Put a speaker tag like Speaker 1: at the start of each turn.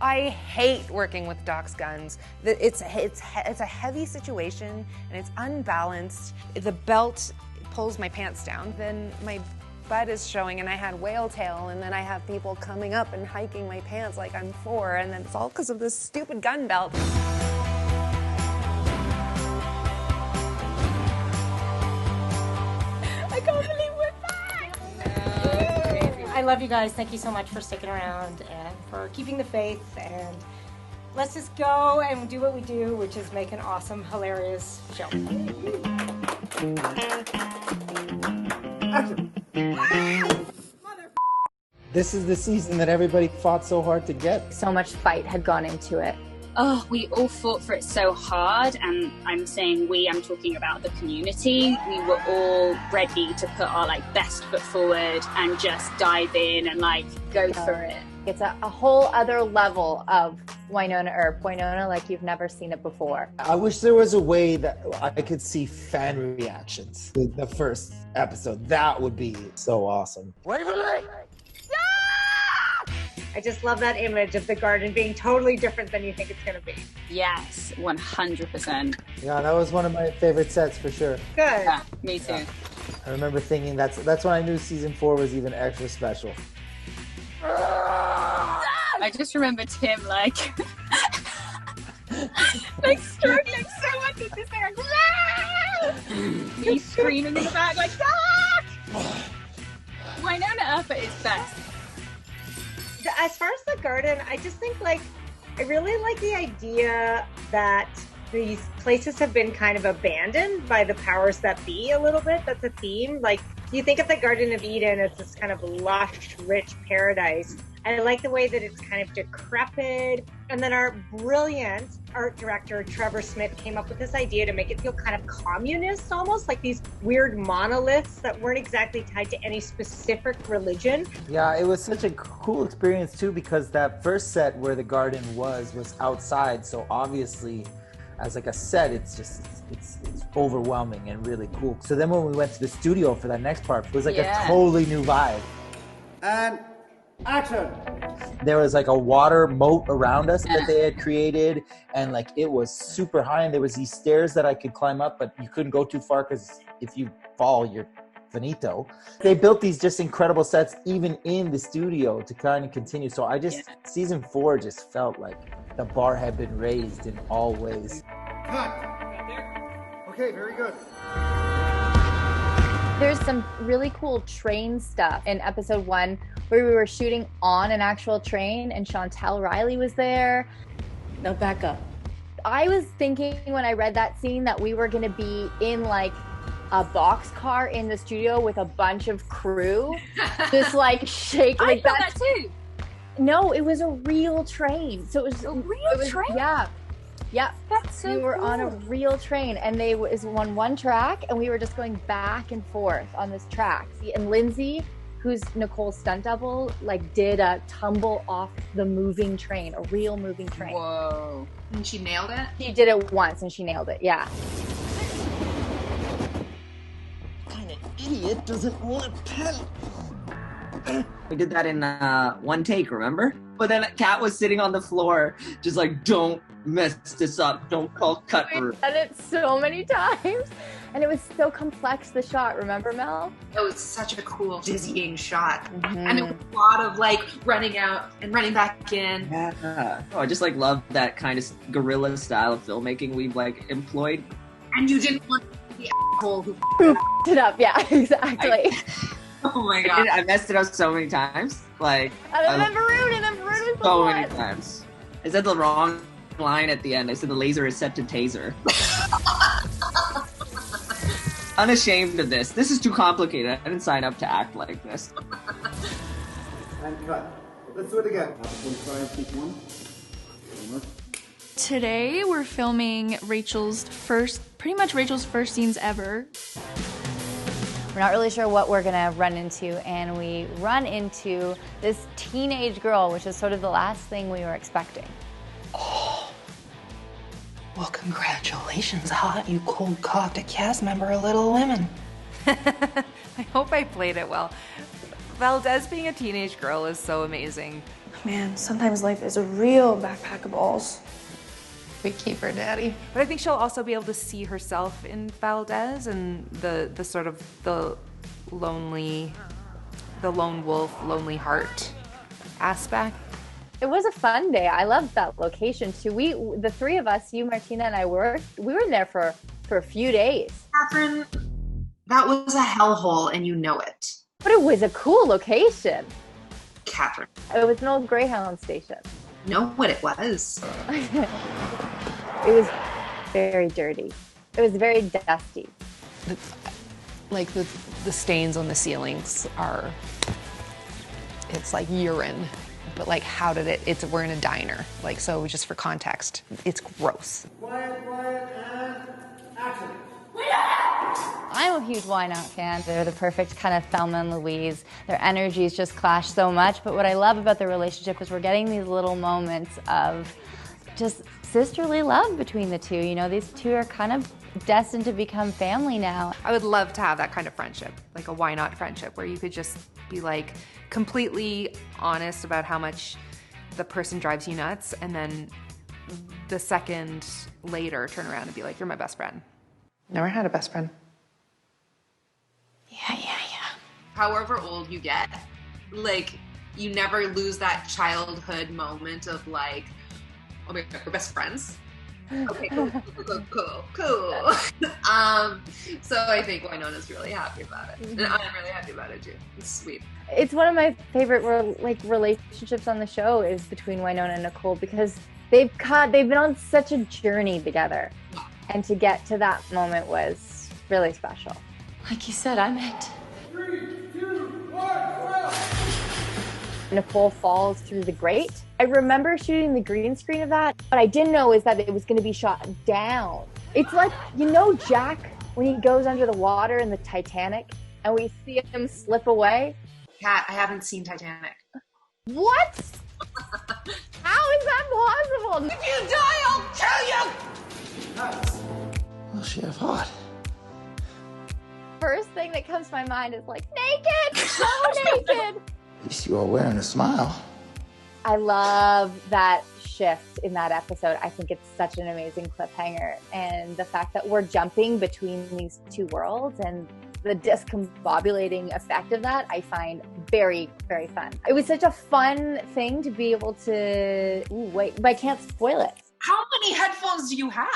Speaker 1: I hate working with Doc's guns. It's a heavy situation and it's unbalanced. The belt pulls my pants down, then my butt is showing and I had whale tail, and then I have people coming up and hiking my pants like I'm 4, and then it's all because of this stupid gun belt. I can't believe we're back!
Speaker 2: I love you guys. Thank you so much for sticking around and for keeping the faith. And let's just go and do what we do, which is make an awesome, hilarious show.
Speaker 3: This is the season that everybody fought so hard to get.
Speaker 4: So much fight had gone into it.
Speaker 5: Oh, we all fought for it so hard, and I'm saying we, I'm talking about the community. We were all ready to put our best foot forward and just dive in and go for it.
Speaker 4: It's a whole other level of Wynonna Earp. Wynonna like you've never seen it before.
Speaker 3: I wish there was a way that I could see fan reactions to the first episode. That would be so awesome.
Speaker 2: I just love that image of the garden being totally different than you think it's going to be.
Speaker 5: Yes, 100%.
Speaker 3: Yeah, that was one of my favorite sets for sure.
Speaker 2: Good.
Speaker 5: Yeah, me too.
Speaker 3: Yeah. I remember thinking that's when I knew season 4 was even extra special.
Speaker 5: I just remember Tim struggling so much with this thing. Me screaming in the back Wynonna Earp is best.
Speaker 2: As far as the garden, I just think I really like the idea that these places have been kind of abandoned by the powers that be a little bit. That's a theme. You think of the Garden of Eden as this kind of lush, rich paradise. I like the way that it's kind of decrepit. And then our brilliant art director, Trevor Smith, came up with this idea to make it feel kind of communist, almost like these weird monoliths that weren't exactly tied to any specific religion.
Speaker 3: Yeah, it was such a cool experience too, because that first set where the garden was outside. So obviously, as a set, it's overwhelming and really cool. So then when we went to the studio for that next part, it was a totally new vibe.
Speaker 6: And action!
Speaker 3: There was a water moat around us that they had created, and it was super high, and there was these stairs that I could climb up, but you couldn't go too far because if you fall, you're finito. They built these just incredible sets even in the studio to kind of continue. So season 4 just felt like the bar had been raised in all ways.
Speaker 6: Cut! Okay, very good.
Speaker 4: There's some really cool train stuff in episode 1 where we were shooting on an actual train and Chantel Riley was there.
Speaker 7: Now back up.
Speaker 4: I was thinking when I read that scene that we were going to be in a boxcar in the studio with a bunch of crew, just shake
Speaker 5: I thought that too.
Speaker 4: No, it was a real train. So it was
Speaker 5: a real train.
Speaker 4: Yeah.
Speaker 5: That's so
Speaker 4: we were
Speaker 5: cool.
Speaker 4: on a real train, and they was on one track, and we were just going back and forth on this track. And Lindsay, who's Nicole's stunt double, did a tumble off the moving train, a real moving train.
Speaker 7: Whoa. And she nailed it?
Speaker 4: She did it once, and she nailed it, yeah.
Speaker 8: What kind of idiot doesn't want a pen?
Speaker 9: We did that in one take, remember? But then Kat was sitting on the floor, just don't mess this up, don't call cut.
Speaker 4: We did it so many times, and it was so complex, the shot, remember, Mel?
Speaker 7: It was such a cool, dizzying shot.
Speaker 4: Mm-hmm.
Speaker 7: And it was a lot of running out and running back in.
Speaker 9: Yeah. Oh, I just love that kind of guerrilla style of filmmaking we've employed.
Speaker 7: And you didn't want the asshole who
Speaker 4: f***ed it up, yeah, exactly.
Speaker 7: Oh my god.
Speaker 9: I messed it up so many times.
Speaker 4: And then Varun was
Speaker 9: so many times. I said the wrong line at the end. I said the laser is set to taser. Unashamed of this. This is too complicated. I didn't sign up to act like this.
Speaker 6: And cut. Let's do it again.
Speaker 10: Today we're filming pretty much Rachel's first scenes ever.
Speaker 4: We're not really sure what we're gonna run into, and we run into this teenage girl, which is sort of the last thing we were expecting.
Speaker 11: Oh, well, congratulations, hot. You cold-cocked a cast member of Little Women.
Speaker 1: I hope I played it well. Valdez being a teenage girl is so amazing.
Speaker 10: Man, sometimes life is a real backpack of balls.
Speaker 11: We keep her, Daddy.
Speaker 1: But I think she'll also be able to see herself in Valdez and the sort of the lone wolf, lonely heart aspect.
Speaker 4: It was a fun day. I loved that location too. The three of us, you, Martina, and I we were there for a few days.
Speaker 7: Catherine, that was a hellhole and you know it.
Speaker 4: But it was a cool location.
Speaker 7: Catherine.
Speaker 4: It was an old Greyhound station.
Speaker 7: Know what it was.
Speaker 4: It was very dirty. It was very dusty.
Speaker 11: Like the stains on the ceilings are, it's like urine. But like, how did we're in a diner. Like, so just for context, it's gross.
Speaker 6: Quiet, and action.
Speaker 4: I'm a huge Wynonna fan. They're the perfect kind of Thelma and Louise. Their energies just clash so much. But what I love about their relationship is we're getting these little moments of just sisterly love between the two. You know, these two are kind of destined to become family now.
Speaker 1: I would love to have that kind of friendship, like a why not friendship, where you could just be like completely honest about how much the person drives you nuts, and then the second later turn around and be like, you're my best friend.
Speaker 11: Never had a best friend.
Speaker 10: Yeah.
Speaker 7: However old you get, like, you never lose that childhood moment of like, oh my God, we're best friends. Okay, cool. So I think Wynonna's really happy about it, and I'm really happy about it too. It's sweet.
Speaker 4: It's one of my favorite relationships on the show is between Wynonna and Nicole, because they've been on such a journey together, and to get to that moment was really special.
Speaker 11: Like you said, I meant.
Speaker 6: 3, 2, 1,
Speaker 4: Nicole falls through the grate. I remember shooting the green screen of that, but I didn't know is that it was going to be shot down. It's like, you know, Jack, when he goes under the water in the Titanic and we see him slip away?
Speaker 7: Kat, I haven't seen Titanic.
Speaker 4: What? How is that possible?
Speaker 7: If you die, I'll kill you!
Speaker 3: Well, she have hot.
Speaker 4: First thing that comes to my mind is like, naked! So naked!
Speaker 3: At least you are wearing a smile.
Speaker 4: I love that shift in that episode. I think it's such an amazing cliffhanger. And the fact that we're jumping between these two worlds and the discombobulating effect of that, I find very, very fun. It was such a fun thing to be able to... Ooh, wait, but I can't spoil it.
Speaker 7: How many headphones do you have?